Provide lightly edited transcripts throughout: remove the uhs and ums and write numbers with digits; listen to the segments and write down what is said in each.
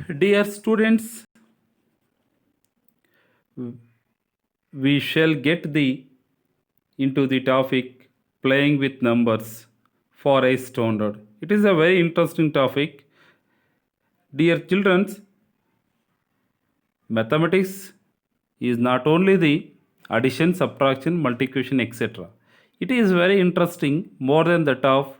Dear students, we shall get the into the topic playing with numbers for a standard. It is a very interesting topic. Dear children, mathematics is not only the addition, subtraction, multiplication, etc. It is very interesting more than that of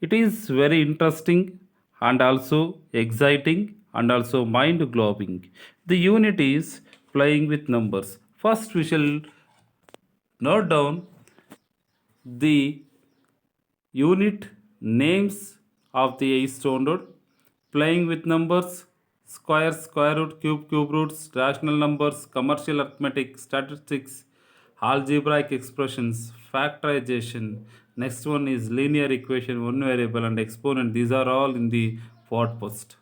it is very interesting and also exciting and also mind glowing. The unit is playing with numbers. First we shall note down the unit names of the standard playing with numbers square, square root, cube roots, rational numbers, commercial arithmetic, statistics, algebraic expressions, factorization. Next one is linear equation, one variable and exponent. These are all in the podcast.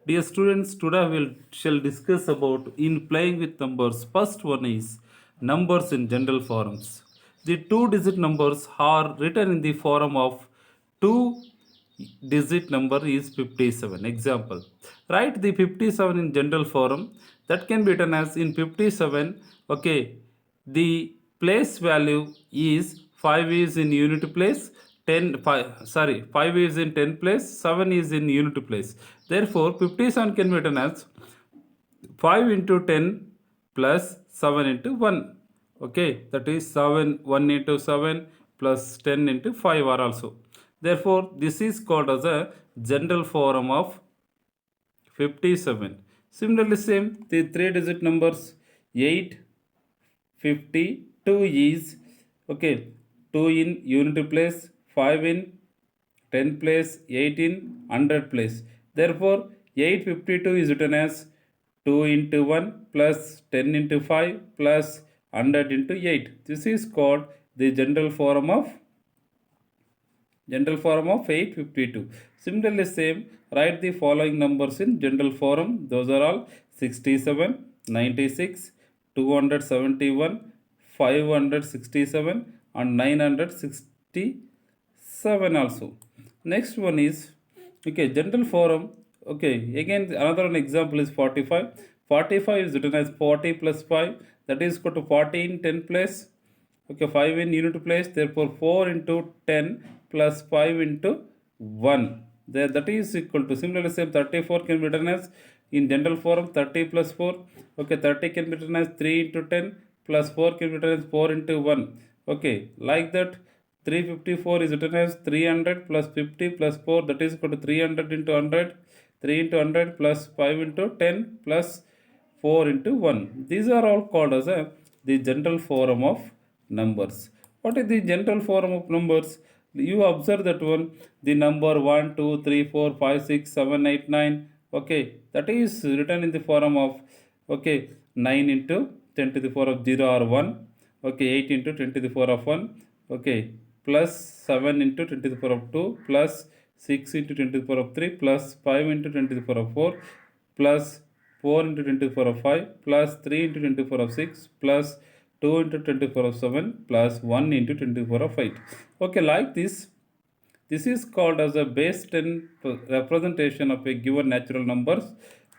Dear students, today we shall discuss about in playing with numbers. First one is numbers in general forms. The two-digit numbers are written in the form of two-digit number is 57. Example, write the 57 in general form. That can be written as in 57. Okay, the place value is 5 is in unit place, 10 5 sorry 5 is in 10 place, 7 is in unit place. Therefore 57 can be written as 5 into 10 plus 7 into 1. Okay, that is 7 1 into 7 plus 10 into 5 are also. Therefore this is called as a general form of 57. Similarly same the three digit numbers 8 52 is okay 2 in unit place, 5 in 10 place, 8 in 100 place. Therefore 852 is written as 2 into 1 plus 10 into 5 plus 100 into 8. This is called the general form of 852. Similarly same, write the following numbers in general form. Those are all 67, 96, 271, 567 and 967 also. Next one is okay general form. Okay, again another one example is 45. 45 is written as 40 plus 5, that is equal to 40 in 10 place. Okay, 5 in unit place, therefore 4 into 10 plus 5 into 1. There, that is equal to, similarly same 34 can be written as in general form 30 plus 4. Okay, 30 can be written as 3 into 10 plus 4 can be written as 4 into 1. Okay, like that 354 is written as 300 plus 50 plus 4, that is equal to 300 into 100. 3 into 100 plus 5 into 10 plus 4 into 1. These are all called as the general form of numbers. What is the general form of numbers? You observe that one, the number 1, 2, 3, 4, 5, 6, 7, 8, 9. Okay, that is written in the form of okay 9 into 10 to the power of 0 or 1. Okay, 8 into 10 to the power of 1. Okay, plus 7 into 10 to the power of 2 plus 6 into 10 to the power of 3 plus 5 into 10 to the power of 4 plus 4 into 10 to the power of 5 plus 3 into 10 to the power of 6 plus 2 into 10 to the power of 7 plus 1 into 10 to the power of 8. Okay, like this is called as a base 10 representation of a given natural numbers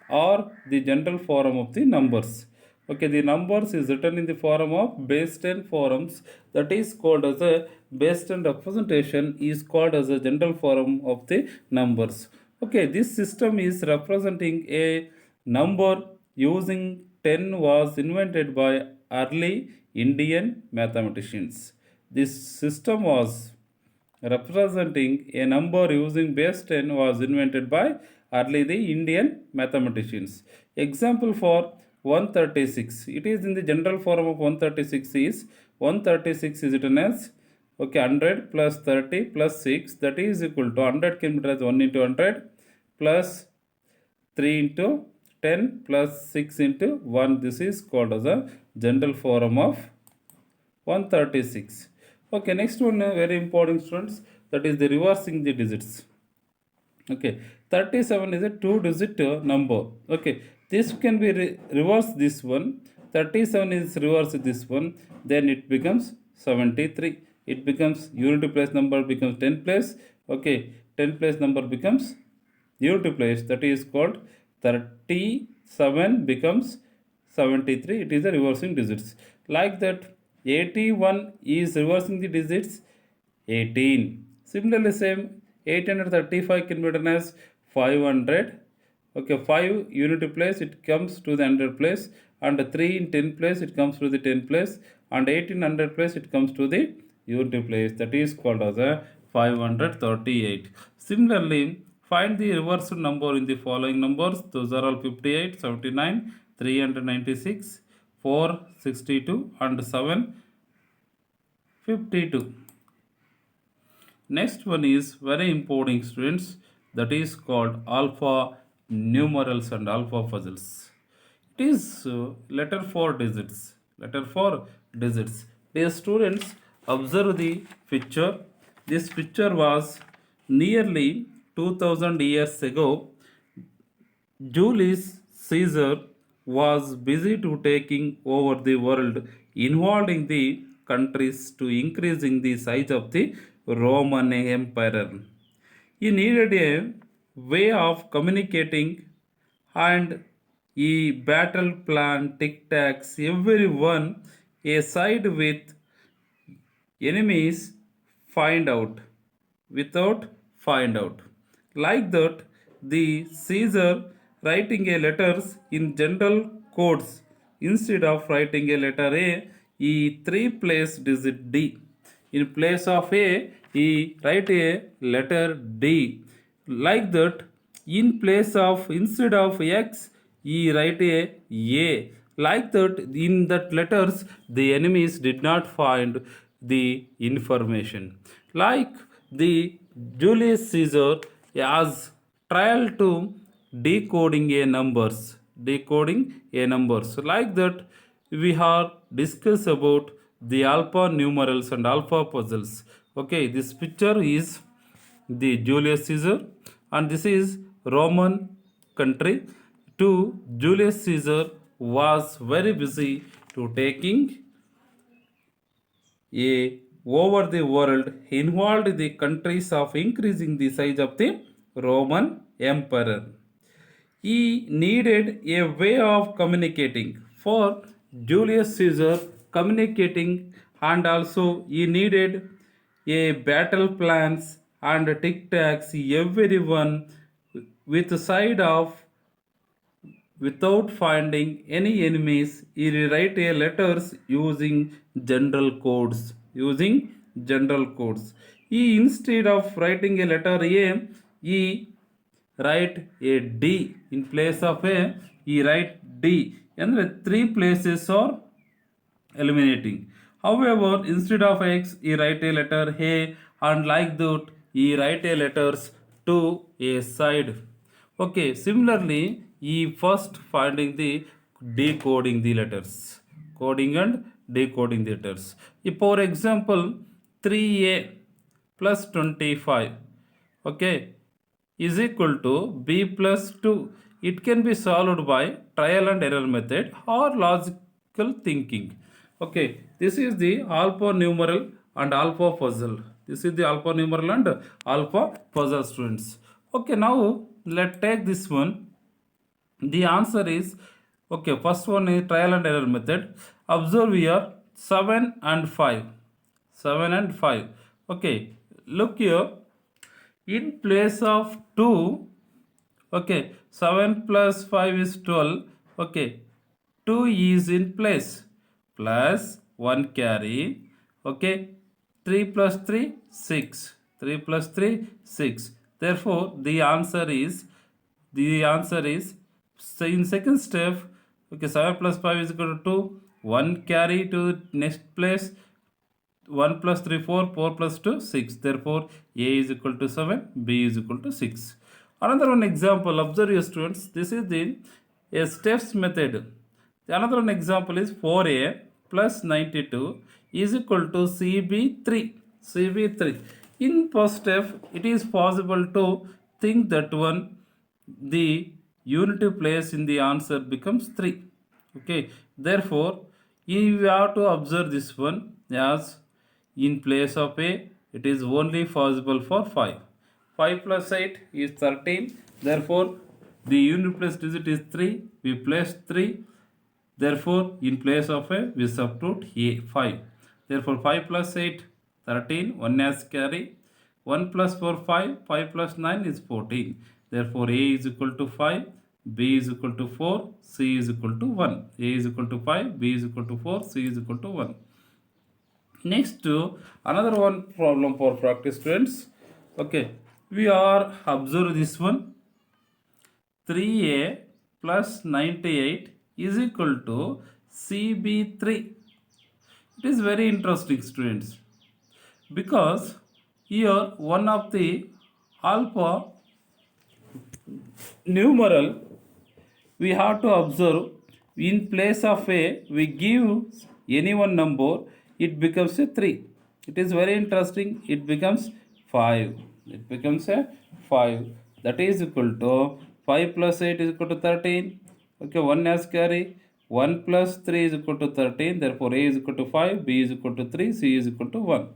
or the general form of the numbers. Okay, the numbers is written in the form of base 10 forms, that is called as a base 10 representation is called as a general form of the numbers. Okay, this system is representing a number using 10 was invented by early Indian mathematicians. This system was representing a number using base 10 was invented by early the Indian mathematicians. Example for 136. It is in the general form of 136 is 136 is written as okay 100 plus 30 plus 6, that is equal to 100 can be written as 1 into 100 plus 3 into 10 plus 6 into 1. This is called as a general form of 136. Okay, next one very important students, that is the reversing the digits. Okay, 37 is a two digit number. Okay, this can be reverse this one. 37 is reverse this one, then it becomes 73. It becomes unity place number becomes 10 place. Okay, 10 place number becomes unity place, that is called 37 becomes 73. It is the reversing digits. Like that, 81 is reversing the digits 18. Similarly, same 835 can be written as 500. Okay, 5 unity place it comes to the 100 place, and 3 in 10 place it comes to the 10 place, and 8 in 100 place it comes to the unity place. That is called as a 538. Similarly, find the reversed number in the following numbers. Those are all 58, 79, 396, 462, and 752. Next one is very important, students, that is called alpha numerals and alpha puzzles. It is letter 4 digits. Letter 4 digits. Dear students, observe the picture. This picture was nearly 2000 years ago. Julius Caesar was busy to taking over the world, involving the countries to increasing the size of the Roman Empire. He needed a way of communicating and a battle plan tic-tacs everyone a side with enemies find out without find out. Like that, the Caesar writing a letters in general codes instead of writing a letter A, he three place digit D. In place of A, he write a letter D. Like that, in place of instead of X, he write a A. Like that, in that letters the enemies did not find the information. Like the Julius Caesar has trial to decoding a numbers, decoding a numbers. Like that, we have discussed about the alpha numerals and alpha puzzles. Okay, this picture is the Julius Caesar, and this is Roman country. To Julius Caesar was very busy to taking a over the world, involved the countries of increasing the size of the Roman Emperor. He needed a way of communicating for Julius Caesar communicating, and also he needed a battle plans and tic tacs everyone with side of without finding any enemies. He rewrite a letters using general codes, using general codes. He instead of writing a letter A, he write a D. In place of A, he write D, and the three places are eliminating. However, instead of X, he write a letter A, and like that, he write a letters to a side. Okay, similarly, he first finding the decoding the letters, coding and decoding the letters. If, for example, 3A plus 25, okay, is equal to b plus 2. It can be solved by trial and error method or logical thinking. Okay, this is the alpha numeral and alpha puzzle. This is the alpha numeral and alpha puzzle, students. Okay, now let's take this one. The answer is, okay, first one is trial and error method. Observe here 7 and 5. 7 and 5. Okay, look here. In place of 2, okay, 7 plus 5 is 12. Okay, 2 is in place plus 1 carry. Okay, 3 plus 3, 6. 3 plus 3, 6. Therefore, the answer is so in second step, okay, 7 plus 5 is equal to 2. 1 carry to next place, 1 plus 3, 4, 4 plus 2, 6. Therefore, A is equal to 7, B is equal to 6. Another one example, observe your students. This is the a steps method. Another one example is 4A plus 92 is equal to CB3. CB3. In first step, it is possible to think that one, the unity place in the answer becomes 3. Okay, therefore, you have to observe this one as in place of A, it is only possible for 5. 5 plus 8 is 13. Therefore, The unit place digit is 3. We place 3. Therefore, in place of a, we substitute a 5. Therefore, 5 plus 8, 13. 1 has carry. 1 plus 4, 5. 5 plus 9 is 14. Therefore, A is equal to 5. B is equal to 4. C is equal to 1. A is equal to 5. B is equal to 4. C is equal to 1. Next, another one problem for practice students. Okay, we are observe this one. 3a plus 98 is equal to CB3. It is very interesting, students, because here one of the alpha numeral we have to observe. In place of a, we give any one number, it becomes a 3. It is very interesting. It becomes 5. It becomes a 5. That is equal to 5 plus 8 is equal to 13. Okay, 1 has carry. 1 plus 3 is equal to 13. Therefore, A is equal to 5, B is equal to 3, C is equal to 1.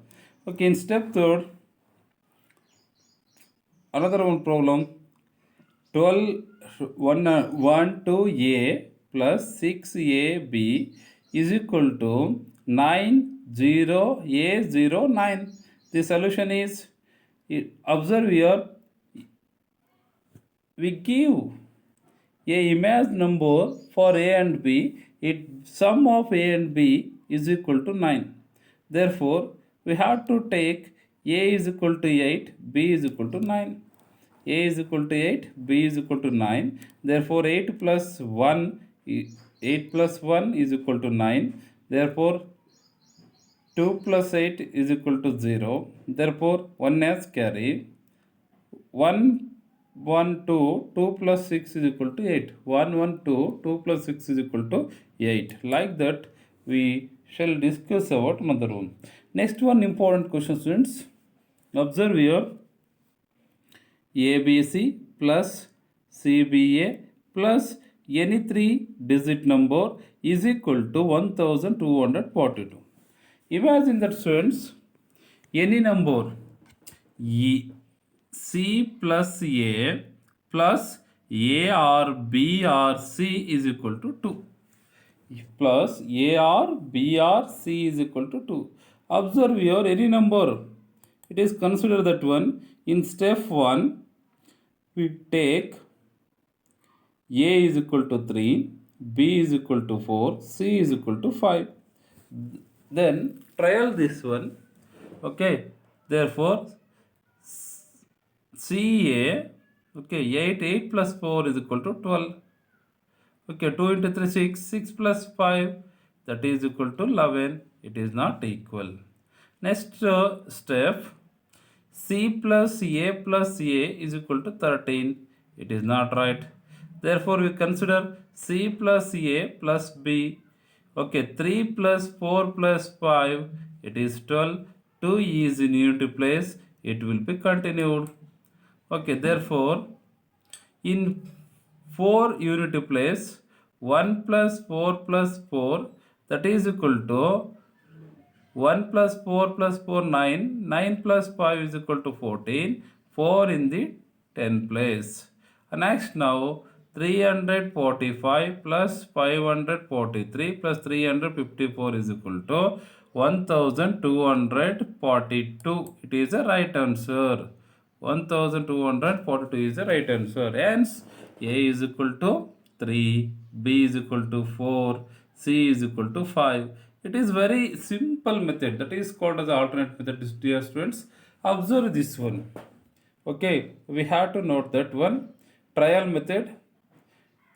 Okay, in step third, another one problem. 12 1 2a plus 6ab is equal to 9 0 a 0 9. The solution is, observe here, we give a image number for a and b. It sum of a and b is equal to 9. Therefore, we have to take a is equal to 8, b is equal to 9. A is equal to 8, B is equal to 9. Therefore, 8 plus 1 is equal to 9. Therefore, 2 plus 8 is equal to 0. Therefore, 1 has carry. 1 1 2 2 plus 6 is equal to 8. 1 1 2 2 plus 6 is equal to 8. Like that, we shall discuss about another one. Next one important question, students. Observe here. ABC plus CBA plus any 3-digit number is equal to 1242. Imagine that, students, any number C plus A plus A or B or C is equal to 2. Plus A or B or C is equal to 2. Observe here, any number. It is considered that one. In step 1, we take A is equal to 3, B is equal to 4, C is equal to 5. Then trial this one. Okay. Therefore, CA, okay, 8 plus 4 is equal to 12. Okay, 2 into 3, 6, 6 plus 5, that is equal to 11. It is not equal. Next step, C plus A plus A is equal to 13. It is not right. Therefore, we consider C plus A plus B. Okay, 3 plus 4 plus 5, it is 12. 2 is in unity place. It will be continued. Okay, therefore, in 4 unity place, 1 plus 4 plus 4, that is equal to 1 plus 4 plus 4, 9. 9 plus 5 is equal to 14. 4 in the 10 place. Next now, 345 plus 543 plus 354 is equal to 1242. It is a right answer. 1242 is the right answer. Hence, A is equal to 3, B is equal to 4, C is equal to 5. It is very simple method, that is called as alternate method, dear students. Observe this one. Okay, we have to note that one. Trial method,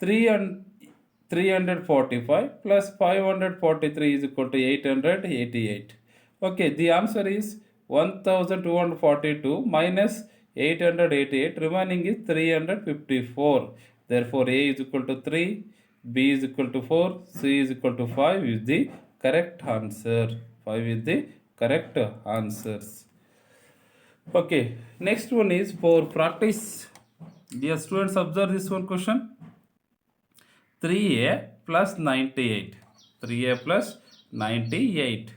345 plus 543 is equal to 888. Okay, the answer is 1242 minus 888, remaining is 354. Therefore, A is equal to 3, B is equal to 4, C is equal to 5 is the correct answer. 5 is the correct answers. Okay, next one is for practice. Dear students, observe this one question. 3a plus 98. 3a plus 98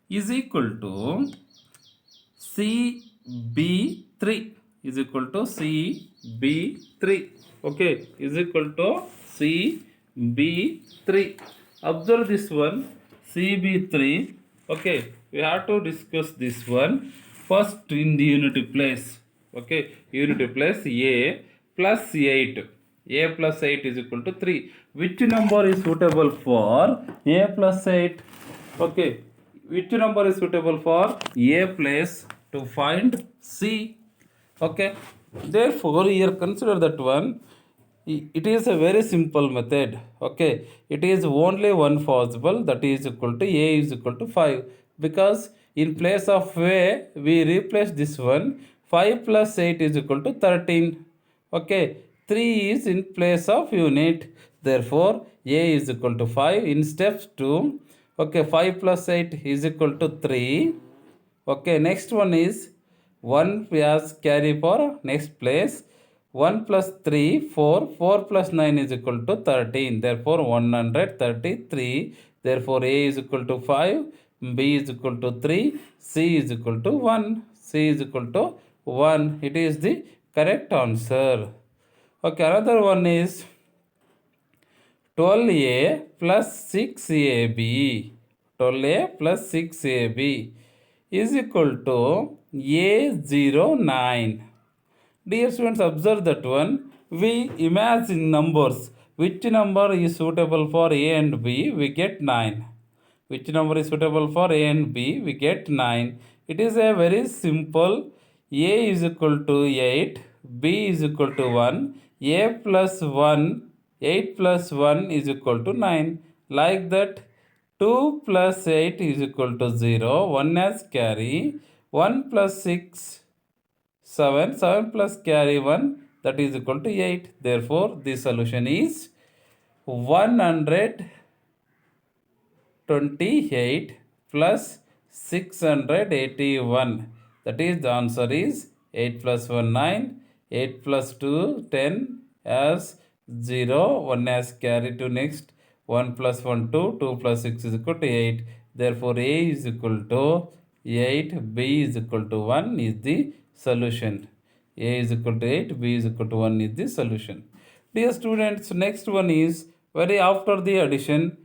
is equal to CB3. is equal to CB3. Okay, is equal to CB3. Observe this one, CB3. Okay, we have to discuss this one first in the unity place. Okay, unity place A plus 8. A plus 8 is equal to 3. Which number is suitable for A plus 8? Okay, which number is suitable for A place to find C? Okay, therefore here consider that one. It is a very simple method. Okay, it is only one possible, that is equal to A is equal to 5, because in place of A we replace this one. 5 plus 8 is equal to 13. Okay, 3 is in place of unit, therefore A is equal to 5. In steps 2, okay, 5 plus 8 is equal to 3. Okay, next one is 1 as carry for next place. 1 plus 3, 4. 4 plus 9 is equal to 13. Therefore, 133. Therefore, A is equal to 5, B is equal to 3, C is equal to 1. C is equal to 1. It is the correct answer. Okay, another one is 12A plus 6AB. 12A plus 6AB is equal to A09. Dear students, observe that one. We imagine numbers. Which number is suitable for A and B? We get 9. Which number is suitable for A and B? We get 9. It is a very simple. A is equal to 8. B is equal to 1. A plus 1. 8 plus 1 is equal to 9. Like that, 2 plus 8 is equal to 0. 1 as carry. 1 plus 6, 7. 7 plus carry 1, that is equal to 8. Therefore, the solution is 128 plus 681. That is, the answer is 8 plus 1 9, 8 plus 2 10, as 0, 1 as carry to next, 1 plus 1 2, 2 plus 6 is equal to 8. Therefore, A is equal to 8, B is equal to 1 is the solution. A is equal to 8, B is equal to 1 is the solution. Dear students, next one is very after the addition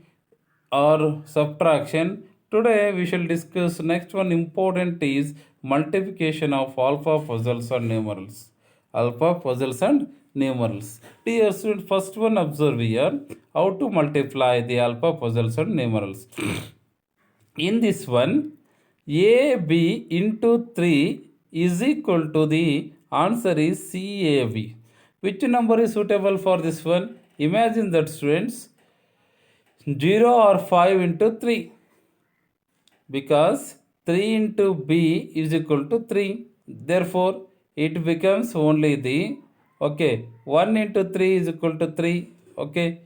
or subtraction. Today we shall discuss next one important is multiplication of alpha puzzles and numerals. Alpha puzzles and numerals. Dear students, first one observe here how to multiply the alpha puzzles and numerals. In this one, AB into 3 is equal to the answer is CAB. Which number is suitable for this one? Imagine that students, 0 or 5 into 3, because 3 into B is equal to 3. Therefore, it becomes only the, okay, 1 into 3 is equal to 3. Okay,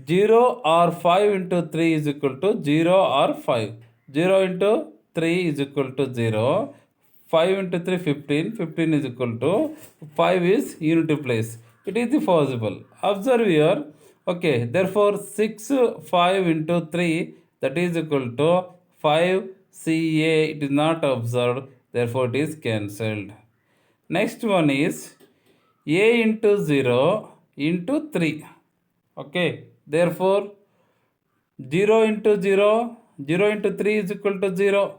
0 or 5 into 3 is equal to 0 or 5. 0 into 3 is equal to 0. 5 into 3, 15. 15 is equal to 5 is unity place. It is the possible. Observe here. Okay, therefore 6, 5 into 3, that is equal to 5 CA. It is not observed. Therefore, it is cancelled. Next one is A into 0 into 3. Okay, therefore 0 into 0, 0 into 3 is equal to 0.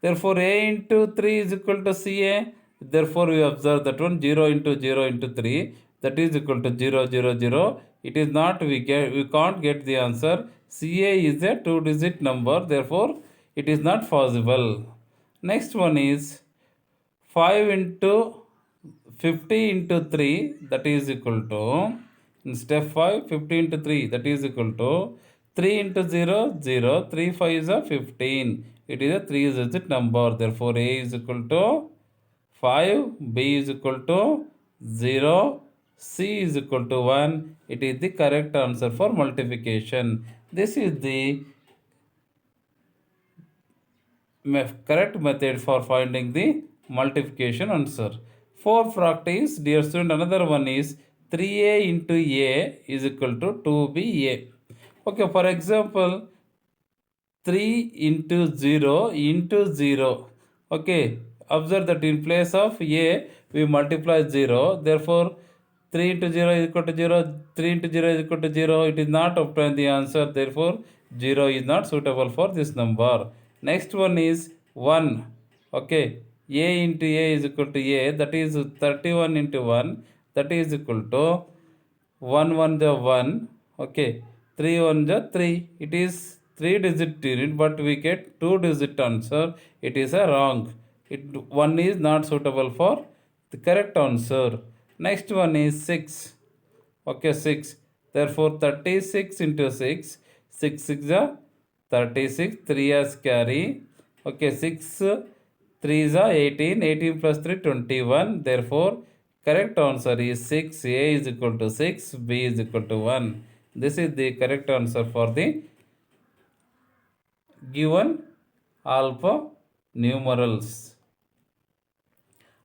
Therefore, A into 3 is equal to CA. Therefore, we observe that one 0 into 0 into 3, that is equal to 0, 0, 0. It is not, we can't get the answer. CA is a 2-digit number. Therefore, it is not possible. Next one is 5 into 50 into 3, that is equal to, in step 5, 50 into 3, that is equal to 3 into 0, 0, 3 5 is a 15. It is a 3-digit number. Therefore, A is equal to 5, B is equal to 0, C is equal to 1. It is the correct answer for multiplication. This is the correct method for finding the multiplication answer. For practice, dear student, another one is 3A into A is equal to 2BA. Okay, for example, 3 into 0 into 0. Okay, observe that in place of A, we multiply 0. Therefore 3 into 0 is equal to 0, 3 into 0 is equal to 0. It is not obtained the answer. Therefore 0 is not suitable for this number. Next one is 1. Okay, a into a is equal to a, that is 31 into 1, that is equal to 1 1 the 1. Okay, 3 1 the 3. It is 3 digit unit, but we get 2 digit answer. It is a wrong. It 1 is not suitable for the correct answer. Next one is 6. Okay, 6. Therefore 36 into 6, 6 6 is 36, 3 as carry. Okay, 6 3 is 18, 18 plus 3 21. Therefore correct answer is 6. A is equal to 6, B is equal to 1. This is the correct answer for the given alpha numerals.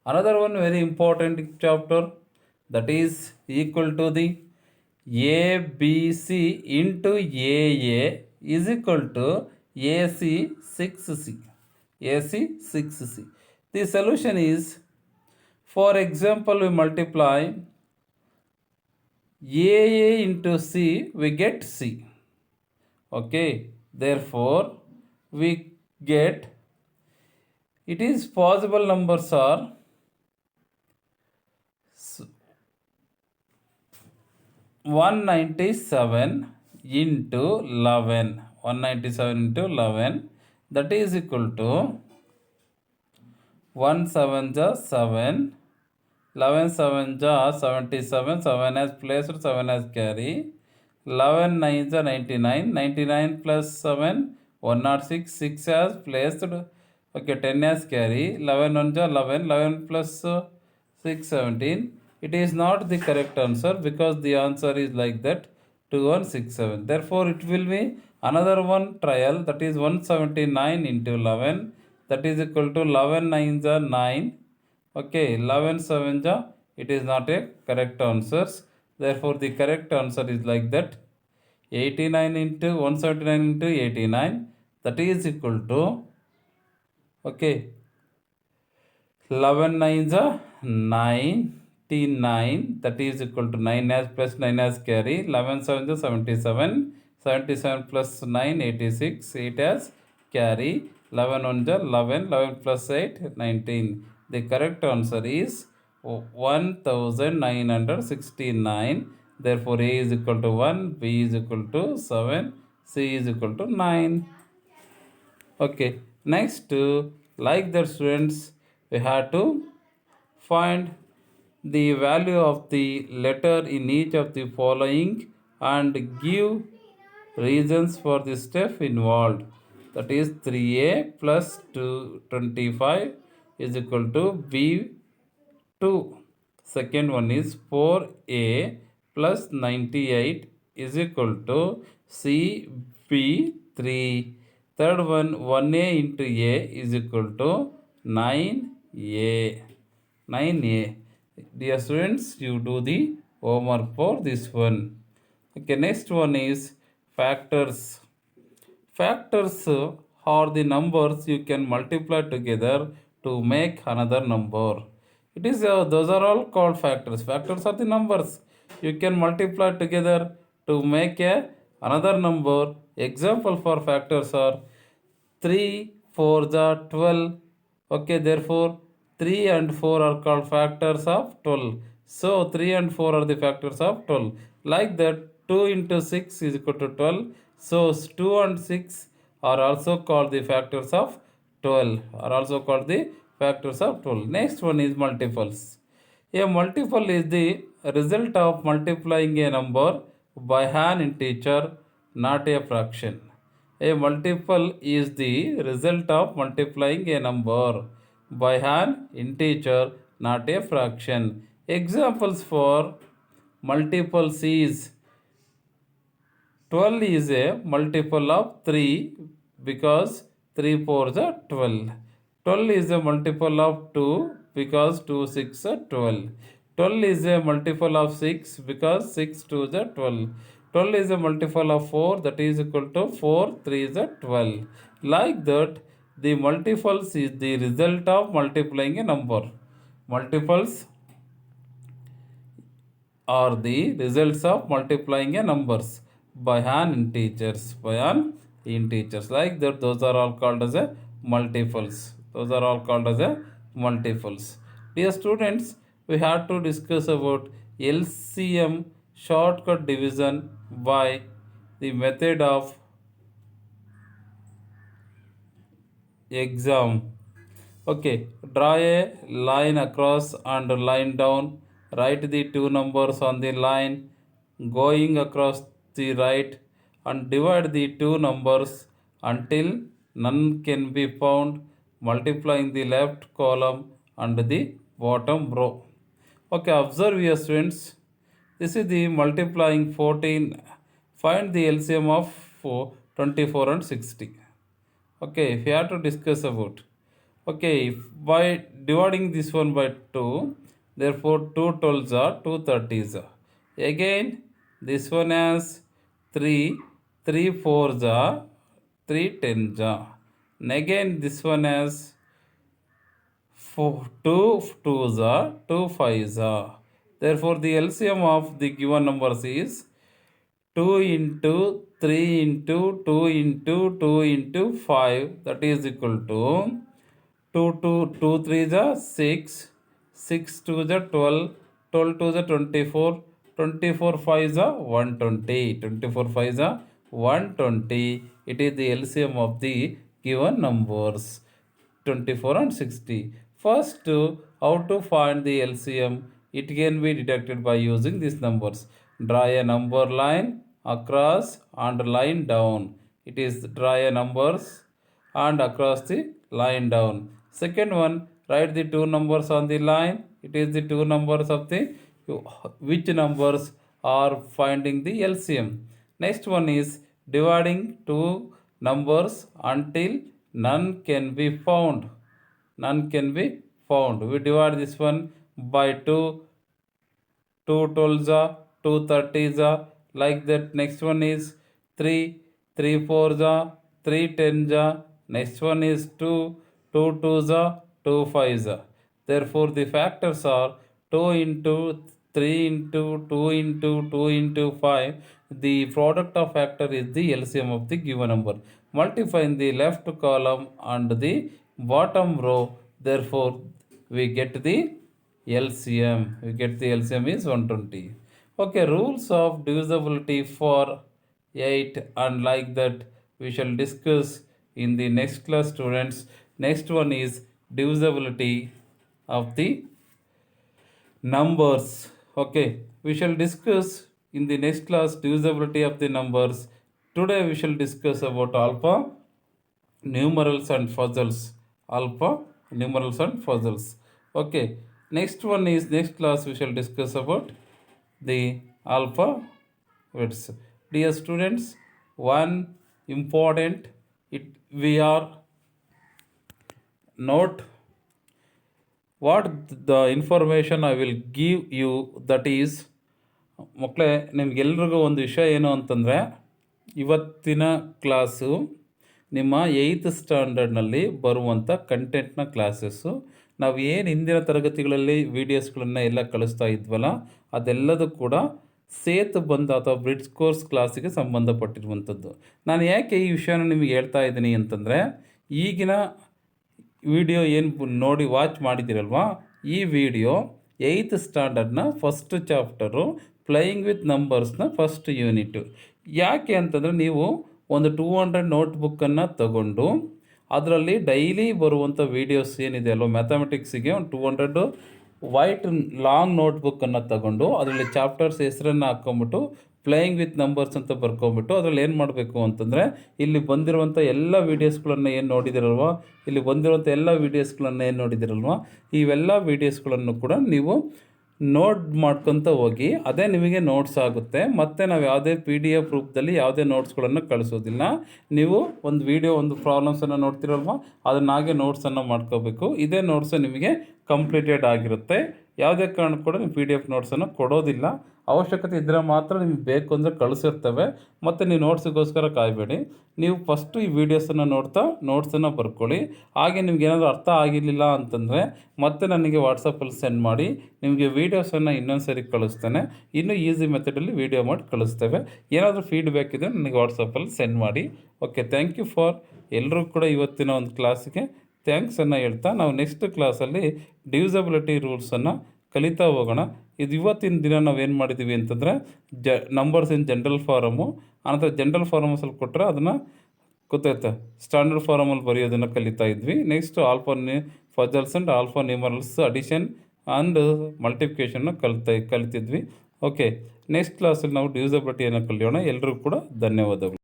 Another one very important chapter, that is equal to the ABC into AA is equal to AC 6C. AC 6C. The solution is, for example, we multiply AA into C, we get C. Okay, therefore we get, it is possible numbers are 197 into 11, 197 into 11, that is equal to 1 7 ja 7, 11 7 ja 77, 7 as placed, 7 as carry, 11 9 ja 99, 99 plus 7 106, 6 as placed. Okay, 10 as carry, 11 1 ja 11, 11 plus 6 17. It is not the correct answer because the answer is like that, 2167. Therefore it will be another one trial, that is 179 into 11, that is equal to 11 9 ja 9. Okay, 11 7 ja, it is not a correct answer. Therefore the correct answer is like that, 89 into 179 into 89, that is equal to, okay, 11 9 is 99, that is equal to 9 as plus 9 as carry, 11 7 is 77, 77 plus 9 86, 8 as carry, 11 1 is 11, 11 plus 8 19. The correct answer is 1969. Therefore A is equal to 1, B is equal to 7, C is equal to 9. Okay, next, like that students, we have to find the value of the letter in each of the following and give reasons for the step involved. That is 3a plus 225 is equal to B2. Second one is 4a plus 98 is equal to CB3. Third one, 1a into a is equal to 9a. 9a. Dear students, you do the homework for this one. Okay, next one is factors. Factors are the numbers you can multiply together to make another number. It is those are all called factors. Factors are the numbers you can multiply together to make another number. Example for factors are 3 4 the 12. Okay, therefore 3 and 4 are called factors of 12. So 3 and 4 are the factors of 12. Like that, 2 into 6 is equal to 12. So 2 and 6 are also called the factors of 12. Are also called the factors of 12. Next one is multiples. A multiple is the result of multiplying a number by an integer, not a fraction. A multiple is the result of multiplying a number by an integer, not a fraction. Examples for multiples is 12 is a multiple of 3 because 3 4 are 12. 12 is a multiple of 2 because 2 6 are 12. 12 is a multiple of 6 because 6 2 is 12. 12 is a multiple of 4, that is equal to 4 3 is 12. Like that, the multiples is the result of multiplying a number. Multiples are the results of multiplying a numbers by an integers like that. Those are all called as a multiples. Dear students, we have to discuss about LCM, shortcut division by the method of exam. Okay, draw a line across and line down. Write the two numbers on the line going across the right and divide the two numbers until none can be found, multiplying the left column and the bottom row. Okay, observe here, students. This is the multiplying 14. Find the LCM of 24 and 60. Okay, if you have to discuss about. Okay, by dividing this one by 2, therefore 2 12s are 2 30s. Again, this one has 3, 3 4s are 3 10s. And again, this one has 2 2s are 2 5s. Therefore, the LCM of the given numbers is 2 into 3 into 2 into 2 into 5, that is equal to 2 3 is 6, 6 2 is 12, 12 2 is 24, 24 5 is 120, 24 5 is 120. It is the LCM of the given numbers 24 and 60. First, how to find the LCM? It can be deducted by using these numbers. Draw a number line across and line down. It is draw a numbers and across the line down. Second one, write the two numbers on the line. It is the two numbers of the which numbers are finding the LCM. Next one is dividing two numbers until none can be found. None can be found. We divide this one by 2, 2 12s are 2 30s are like that. Next one is 3, 3 4s are 3 10s are. Next one is 2, 2 2s are 2 5s are. Therefore, the factors are 2 into 3 into 2 into 2 into 5. The product of factor is the LCM of the given number. Multiply in the left column and the bottom row. Therefore, we get the LCM. We get the LCM is 120. Okay, rules of divisibility for 8 and like that we shall discuss in the next class, students. Next one is divisibility of the numbers. Okay, we shall discuss in the next class divisibility of the numbers. Today we shall discuss about alpha numerals and puzzles. Alpha numerals and puzzles. Okay, next one is next class we shall discuss about the alphabets. Dear students, one important we are note what the information I will give you, that is ಮಕ್ಕಳೇ ನಿಮಗೆಲ್ರಿಗೂ ಒಂದು ವಿಷಯ ಏನು ಅಂತಂದರೆ, ಇವತ್ತಿನ class ನಿಮ್ಮ 8th ಸ್ಟ್ಯಾಂಡರ್ಡ್ನಲ್ಲಿ ಬರುವಂಥ ಕಂಟೆಂಟ್ನ classes. ನಾವು ಏನು ಹಿಂದಿನ ತರಗತಿಗಳಲ್ಲಿ ವೀಡಿಯೋಸ್ಗಳನ್ನು ಎಲ್ಲ ಕಳಿಸ್ತಾ ಇದ್ವಲ್ಲ, ಅದೆಲ್ಲದೂ ಕೂಡ ಸೇತು ಬಂದ ಅಥವಾ ಬ್ರಿಡ್ಜ್ ಕೋರ್ಸ್ ಕ್ಲಾಸಿಗೆ ಸಂಬಂಧಪಟ್ಟಿರುವಂಥದ್ದು. ನಾನು ಯಾಕೆ ಈ ವಿಷಯನ ನಿಮಗೆ ಹೇಳ್ತಾ ಇದ್ದೀನಿ ಅಂತಂದರೆ, ಈಗಿನ ವಿಡಿಯೋ ಏನು ನೋಡಿ ವಾಚ್ ಮಾಡಿದ್ದೀರಲ್ವಾ, ಈ ವಿಡಿಯೋ 8th ಸ್ಟ್ಯಾಂಡರ್ಡ್ನ ಫಸ್ಟ್ ಚಾಪ್ಟರು ಪ್ಲೇಯಿಂಗ್ ವಿತ್ ನಂಬರ್ಸ್ನ ಫಸ್ಟ್ ಯೂನಿಟ್. ಯಾಕೆ ಅಂತಂದರೆ, ನೀವು ಒಂದು 200 ನೋಟ್ಬುಕ್ಕನ್ನು ತಗೊಂಡು ಅದರಲ್ಲಿ ಡೈಲಿ ಬರುವಂಥ ವೀಡಿಯೋಸ್ ಏನಿದೆ ಅಲ್ವ, ಮ್ಯಾಥಮೆಟಿಕ್ಸಿಗೆ ಒಂದು 200 ವೈಟ್ ಲಾಂಗ್ ನೋಟ್ಬುಕ್ಕನ್ನು ತಗೊಂಡು ಅದರಲ್ಲಿ ಚಾಪ್ಟರ್ಸ್ ಹೆಸರನ್ನು ಹಾಕ್ಕೊಂಬಿಟ್ಟು ಪ್ಲೇಯಿಂಗ್ ವಿತ್ ನಂಬರ್ಸ್ ಅಂತ ಬರ್ಕೊಂಬಿಟ್ಟು ಅದರಲ್ಲಿ ಏನು ಮಾಡಬೇಕು ಅಂತಂದರೆ, ಇಲ್ಲಿ ಬಂದಿರುವಂಥ ಎಲ್ಲ ವೀಡಿಯೋಸ್ಗಳನ್ನು ಏನು ನೋಡಿದಿರಲ್ವ, ಇವೆಲ್ಲ ವೀಡಿಯೋಸ್ಗಳನ್ನು ಕೂಡ ನೀವು ನೋಟ್ ಮಾಡ್ಕೊತ ಹೋಗಿ, ಅದೇ ನಿಮಗೆ ನೋಟ್ಸ್ ಆಗುತ್ತೆ. ಮತ್ತು ನಾವು ಯಾವುದೇ PDF ರೂಪದಲ್ಲಿ ಯಾವುದೇ ನೋಟ್ಸ್ಗಳನ್ನು ಕಳಿಸೋದಿಲ್ಲ. ನೀವು ಒಂದು ವೀಡಿಯೋ ಒಂದು ಪ್ರಾಬ್ಲಮ್ಸನ್ನು ನೋಡ್ತಿರಲ್ವ, ಅದನ್ನಾಗೆ ನೋಟ್ಸನ್ನು ಮಾಡ್ಕೋಬೇಕು. ಇದೇ ನೋಟ್ಸು ನಿಮಗೆ ಕಂಪ್ಲೀಟೆಡ್ ಆಗಿರುತ್ತೆ. ಯಾವುದೇ ಕಾರಣಕ್ಕೂ ಕೂಡ ನೀವು PDF ನೋಟ್ಸನ್ನು ಕೊಡೋದಿಲ್ಲ. ಅವಶ್ಯಕತೆ ಇದ್ದರೆ ಮಾತ್ರ ನಿಮ್ಗೆ ಬೇಕು ಅಂದರೆ ಕಳಿಸಿರ್ತೇವೆ. ಮತ್ತು ನೀವು ನೋಟ್ಸಿಗೋಸ್ಕರ ಕಾಯಬೇಡಿ. ನೀವು ಫಸ್ಟು ಈ ವೀಡಿಯೋಸನ್ನು ನೋಡ್ತಾ ನೋಟ್ಸನ್ನು ಬರ್ಕೊಳ್ಳಿ. ಹಾಗೆ ನಿಮ್ಗೆ ಏನಾದರೂ ಅರ್ಥ ಆಗಿರಲಿಲ್ಲ ಅಂತಂದರೆ ಮತ್ತೆ ನನಗೆ ವಾಟ್ಸಪ್ಪಲ್ಲಿ ಸೆಂಡ್ ಮಾಡಿ. ನಿಮಗೆ ವೀಡಿಯೋಸನ್ನು ಇನ್ನೊಂದು ಸರಿ ಕಳಿಸ್ತೇನೆ. ಇನ್ನೂ ಈಸಿ ಮೆಥಡಲ್ಲಿ ವೀಡಿಯೋ ಮಾಡಿ ಕಳಿಸ್ತೇವೆ. ಏನಾದರೂ ಫೀಡ್ಬ್ಯಾಕ್ ಇದ್ದರೆ ನನಗೆ ವಾಟ್ಸಪ್ಪಲ್ಲಿ ಸೆಂಡ್ ಮಾಡಿ. ಓಕೆ, ಥ್ಯಾಂಕ್ ಯು ಫಾರ್ ಎಲ್ಲರೂ ಕೂಡ ಇವತ್ತಿನ ಒಂದು ಕ್ಲಾಸಿಗೆ ಥ್ಯಾಂಕ್ಸನ್ನು ಹೇಳ್ತಾ ನಾವು ನೆಕ್ಸ್ಟ್ ಕ್ಲಾಸಲ್ಲಿ ಡಿವಿಸಬಿಲಿಟಿ ರೂಲ್ಸನ್ನು ಕಲಿತಾ ಹೋಗೋಣ. ಇದು ಇವತ್ತಿನ ದಿನ ನಾವೇನು ಮಾಡಿದ್ದೀವಿ ಅಂತಂದರೆ ನಂಬರ್ಸ್ ಇನ್ ಜನರಲ್ ಫಾರಮು, ಆನಂತರ ಜನರಲ್ ಫಾರಮಸಲ್ಲಿ ಕೊಟ್ಟರೆ ಅದನ್ನು ಗೊತ್ತಾಯ್ತಾ ಸ್ಟ್ಯಾಂಡರ್ಡ್ ಫಾರಮಲ್ಲಿ ಬರೆಯೋದನ್ನು ಕಲಿತಾ ಇದ್ವಿ. Next puzzles and alpha numerals addition and ಮಲ್ಟಿಪ್ಲಿಕೇಶನ್ನ ಕಲಿತಿದ್ವಿ. ಓಕೆ, ನೆಕ್ಸ್ಟ್ ಕ್ಲಾಸಲ್ಲಿ ನಾವು ಡಿವಿಸಬಿಲಿಟಿಯನ್ನು ಕಲಿಯೋಣ. ಎಲ್ಲರಿಗೂ ಕೂಡ ಧನ್ಯವಾದಗಳು.